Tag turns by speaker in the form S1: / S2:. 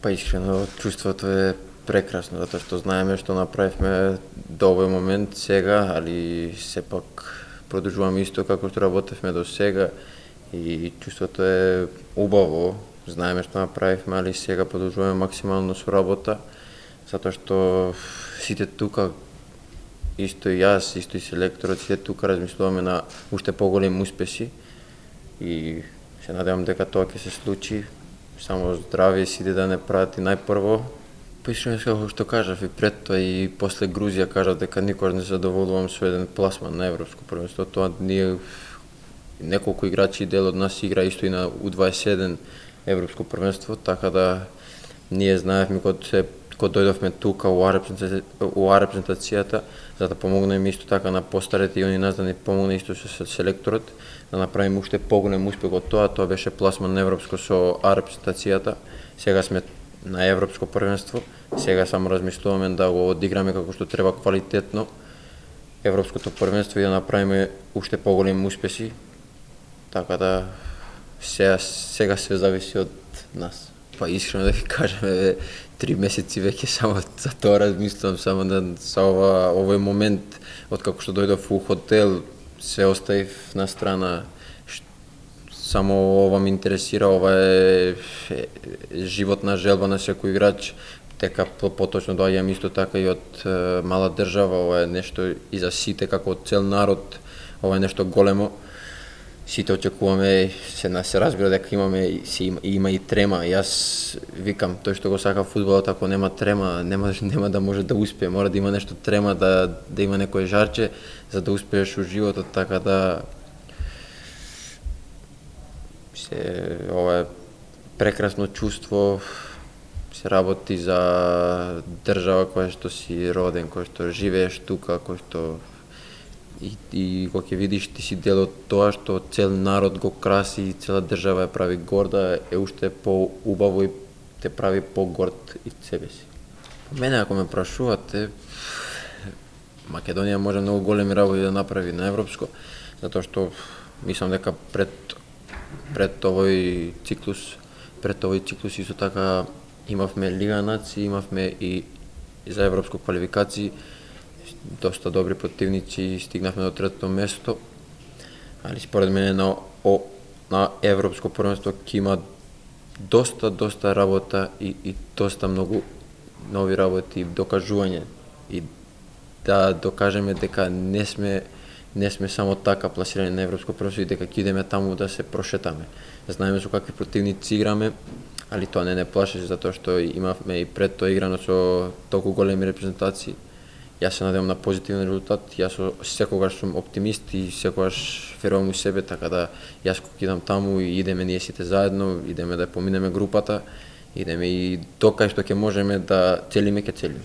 S1: Па искрено, чувството е прекрасно, затоа што знаеме што направивме до овој момент сега, али сепак продолжуваме исто како што работевме до сега и чувството е убаво. Знаеме што направивме, али сега продолжуваме максимално со работа, затоа што сите тука, исто и јас, исто и селекторот, сите тука размислуваме на уште поголеми успеси и се надевам дека тоа ќе се случи. Само здравје сите да не прати најпрво. Па искрено како што кажав и пред тоа и после Грузија кажав дека никогаш не се задоволувам со еден пласман на европско првенство. Тоа ние неколку играчи дел од нас игра исто и на U21 европско првенство, така да ние знаевме кога дојдовме тука у А репрезентацијата, за да помогнеме исто така на постарите и они нас да ни помогне исто со селекторот, да направиме уште поголем успех од тоа. Тоа беше пласман на европско со А репрезентацијата. Сега сме на европско првенство, сега само размислуваме да го одиграме како што треба квалитетно европското првенство и да направиме уште поголеми успеси. Така да сега све зависи од нас. Па искрено да ви кажеме, 3 месеци веќе само за тоа размислувам, само за овој момент, откако што дојдов у хотел, се оставив на страна. Само ова ме интересира, ова е животна желба на секој играч, дека поточно доаѓам исто така и од мала држава, ова е нешто и за сите како цел народ, ова е нешто големо. Сите очекуваме, се разбира дека има и трема. Јас викам, тој што го сака фудбалот, ако нема трема, нема да може да успее. Мора да има нешто трема, да има некое жарче за да успееш у животот, така да ова е прекрасно чувство. Се работи за држава која што си роден, која што живееш тука, која што и кога ќе видиш ти си дел од тоа што цел народ го краси и цела држава ја прави горда, е уште поубаво и те прави погорд и себе си. Мене ако ме прашувате, Македонија може многу големи работи да направи на европско, затоа што мислам дека пред овој циклус исто така имавме Лига нации, имавме и за европско квалификации, доста добри противници, стигнавме до третото место, али според мене на европско првенство ќе има доста работа и доста многу нови работи и докажување и да докажеме дека не сме само така пласирани на европско првенство и дека ќе идеме таму да се прошетаме. Знаеме со какви противници играме, али тоа не плашеше затоа што имавме и пред тоа играно со толку големи репрезентации. Јас се надевам на позитивен резултат, јас секогаш сум оптимист и секогаш верувам у себе, така да јас кога идам таму и идеме ние сите заедно, идеме да поминеме групата, идеме и докај што ќе можеме да целиме, ќе целиме.